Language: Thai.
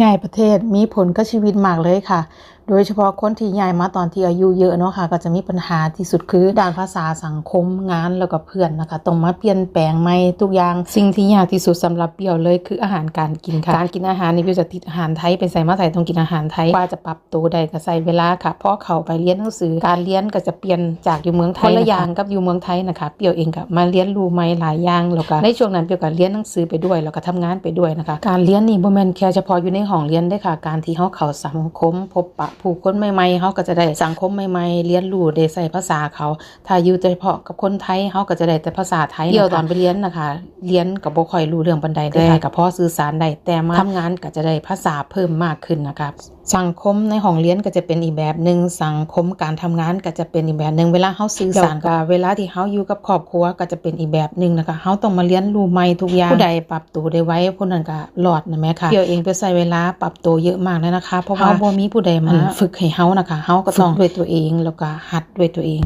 ย้ายประเทศมีผลกับชีวิตมากเลยค่ะโดยเฉพาะคนที่ย้ายมาตอนที่อายุเยอะเนาะค่ะก็จะมีปัญหาที่สุดคือด้านภาษาสังคมงานแล้วก็เพื่อนนะคะต้องมาเปลี่ยนแปลงใหม่ทุกอย่างสิ่งที่ยากที่สุดสำหรับเปี่ยวเลยคืออาหารการกินค่ะการกินอาหารนี่เปี่ยวจะติดอาหารไทยเป็นไสมาไสต้องกินอาหารไทยกว่าจะปรับตัวได้ก็ใช้เวลาค่ะพอเข้าไปเรียนหนังสือการเรียนก็จะเปลี่ยนจากอยู่เมืองไทยคนละอย่างกับอยู่เมืองไทยนะคะเปี่ยวเองก็มาเรียนรู้ใหม่หลายอย่างแล้วก็ในช่วงนั้นเปี่ยวก็เรียนหนังสือไปด้วยแล้วก็ทำงานไปด้วยนะคะการเรียนนี่บ่แม่นแค่เฉพาะอยู่ในห้องเรียนเด้ค่ะการที่เฮาเข้าสังคมพบปะผู้คนใหม่ๆเฮาก็จะได้สังคมใหม่ๆเรียนรู้ได้ใช้ภาษาเขาถ้าอยู่แต่เฉพาะกับคนไทยเฮาก็จะได้แต่ภาษาไทยเดี๋ยวตอนไปเรียนนะคะเรียนก็บ่ค่อยรู้เรื่องปานใดเด้ก็พอสื่อสารได้แต่มาทำงานก็จะได้ภาษาเพิ่มมากขึ้นนะคะสังคมในห้องเรียนก็จะเป็นอีกแบบนึงสังคมการทำงานก็จะเป็นอีกแบบนึงเวลาเฮาสื่อสารกับเวลาที่เฮาอยู่กับครอบครัวก็จะเป็นอีกแบบนึงนะคะเฮาต้องมาเรียนรู้ใหม่ทุกอย่างผู้ใดปรับตัวได้ไวผู้นั้นก็รอดนะแม่ค่ะเดี๋ยวเองไปใช้เวลาปรับตัวเยอะมากเลยนะคะเพราะว่าบ่มีผู้ใดมาฝึกให้เฮานะคะเฮาก็ต้องด้วยตัวเองแล้วก็หัดด้วยตัวเอง